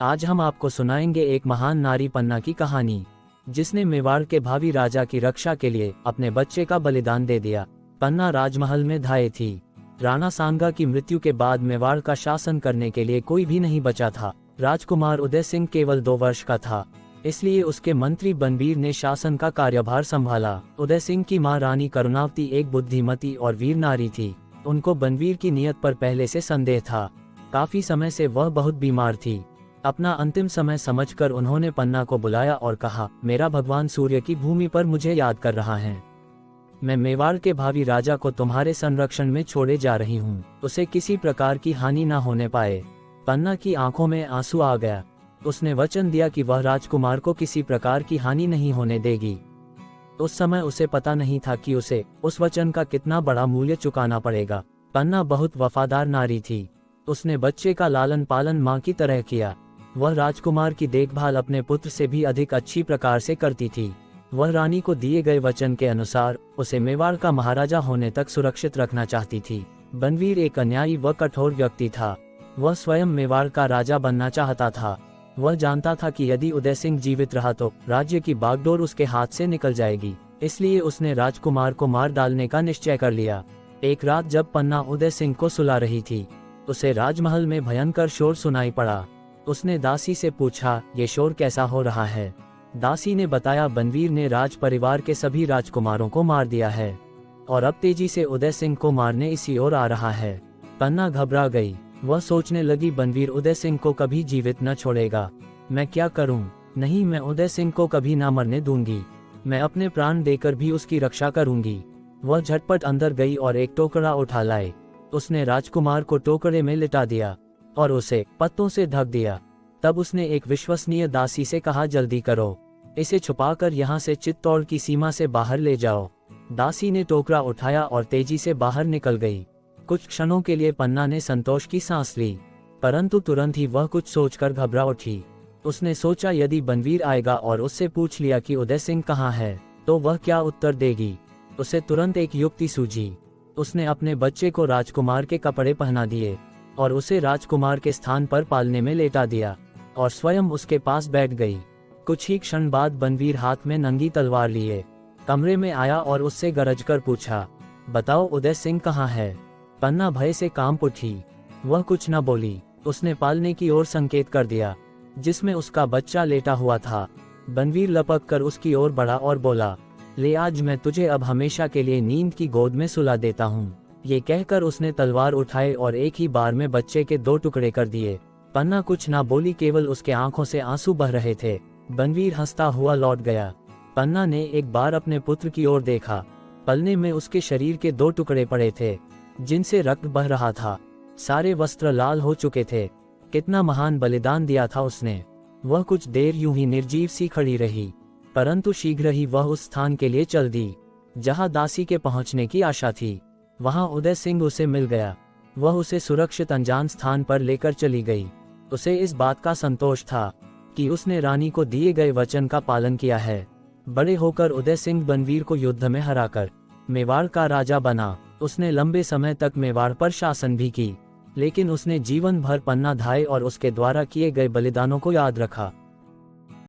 आज हम आपको सुनाएंगे एक महान नारी पन्ना की कहानी, जिसने मेवाड़ के भावी राजा की रक्षा के लिए अपने बच्चे का बलिदान दे दिया। पन्ना राजमहल में धाये थी। राणा सांगा की मृत्यु के बाद मेवाड़ का शासन करने के लिए कोई भी नहीं बचा था। राजकुमार उदय सिंह केवल 2 वर्ष का था, इसलिए उसके मंत्री बनवीर ने शासन का कार्यभार संभाला। उदय सिंह की मां रानी करुणावती एक बुद्धिमती और वीर नारी थी। उनको बनवीर की नीयत पर पहले से संदेह था। काफी समय से वह बहुत बीमार थी। अपना अंतिम समय समझकर उन्होंने पन्ना को बुलाया और कहा, मेरा भगवान सूर्य की भूमि पर मुझे याद कर रहा है। मैं मेवाड़ के भावी राजा को तुम्हारे संरक्षण में छोड़े जा रही हूँ। उसे किसी प्रकार की हानि न होने पाए। पन्ना की आंखों में आंसू आ गया। उसने वचन दिया कि वह राजकुमार को किसी प्रकार की हानि नहीं होने देगी। उस समय उसे पता नहीं था कि उसे उस वचन का कितना बड़ा मूल्य चुकाना पड़ेगा। पन्ना बहुत वफादार नारी थी। उसने बच्चे का लालन पालन मां की तरह किया। वह राजकुमार की देखभाल अपने पुत्र से भी अधिक अच्छी प्रकार से करती थी। वह रानी को दिए गए वचन के अनुसार उसे मेवाड़ का महाराजा होने तक सुरक्षित रखना चाहती थी। बनवीर एक अन्यायी व कठोर व्यक्ति था। वह स्वयं मेवाड़ का राजा बनना चाहता था। वह जानता था कि यदि उदय सिंह जीवित रहा तो राज्य की बागडोर उसके हाथ से निकल जाएगी, इसलिए उसने राजकुमार को मार डालने का निश्चय कर लिया। एक रात जब पन्ना उदय सिंह को सुला रही थी, उसे राजमहल में भयंकर शोर सुनाई पड़ा। उसने दासी से पूछा, ये शोर कैसा हो रहा है? दासी ने बताया, बनवीर ने राज परिवार के सभी राजकुमारों को मार दिया है और अब तेजी से उदय सिंह को मारने इसी ओर आ रहा है। पन्ना घबरा गई। वह सोचने लगी, बनवीर उदय सिंह को कभी जीवित न छोड़ेगा। मैं क्या करूं? नहीं, मैं उदय सिंह को कभी ना मरने दूंगी। मैं अपने प्राण देकर भी उसकी रक्षा करूंगी। वह झटपट अंदर गई और एक टोकरा उठा लाई। उसने राजकुमार को टोकरे में लिटा दिया और उसे पत्तों से ढक दिया। तब उसने एक विश्वसनीय दासी से कहा, जल्दी करो, इसे छुपाकर यहाँ से चित्तौड़ की सीमा से बाहर ले जाओ। दासी ने टोकरा उठाया और तेजी से बाहर निकल गई। कुछ क्षणों के लिए पन्ना ने संतोष की सांस ली, परंतु तुरंत ही वह कुछ सोचकर घबरा उठी। उसने सोचा, यदि बनवीर आएगा और उससे पूछ लिया कि उदय सिंह कहाँ है, तो वह क्या उत्तर देगी। उसे तुरंत एक युक्ति सूझी। उसने अपने बच्चे को राजकुमार के कपड़े पहना दिए और उसे राजकुमार के स्थान पर पालने में लेटा दिया और स्वयं उसके पास बैठ गई। कुछ ही क्षण बाद बनवीर हाथ में नंगी तलवार लिए कमरे में आया और उससे गरजकर पूछा, बताओ उदय सिंह कहाँ है? पन्ना भय से कांप उठी। वह कुछ न बोली। उसने पालने की ओर संकेत कर दिया, जिसमें उसका बच्चा लेटा हुआ था। बनवीर लपक कर उसकी ओर बढ़ा और बोला, ले, आज मैं तुझे अब हमेशा के लिए नींद की गोद में सुला देता हूँ। ये कहकर उसने तलवार उठाए और एक ही बार में बच्चे के 2 टुकड़े कर दिए। पन्ना कुछ ना बोली, केवल उसके आंखों से आंसू बह रहे थे। बनवीर हंसता हुआ लौट गया। पन्ना ने एक बार अपने पुत्र की ओर देखा। पलने में उसके शरीर के 2 टुकड़े पड़े थे, जिनसे रक्त बह रहा था। सारे वस्त्र लाल हो चुके थे। कितना महान बलिदान दिया था उसने। वह कुछ देर यूं ही निर्जीव सी खड़ी रही, परंतु शीघ्र ही वह उस स्थान के लिए चल दी जहां दासी के पहुंचने की आशा थी। वहां उदय सिंह उसे मिल गया। वह उसे सुरक्षित अनजान स्थान पर लेकर चली गई। उसे इस बात का संतोष था कि उसने रानी को दिए गए वचन का पालन किया है। बड़े होकर उदय सिंह बनवीर को युद्ध में हराकर मेवाड़ का राजा बना। उसने लंबे समय तक मेवाड़ पर शासन भी की, लेकिन उसने जीवन भर पन्ना धाय और उसके द्वारा किए गए बलिदानों को याद रखा।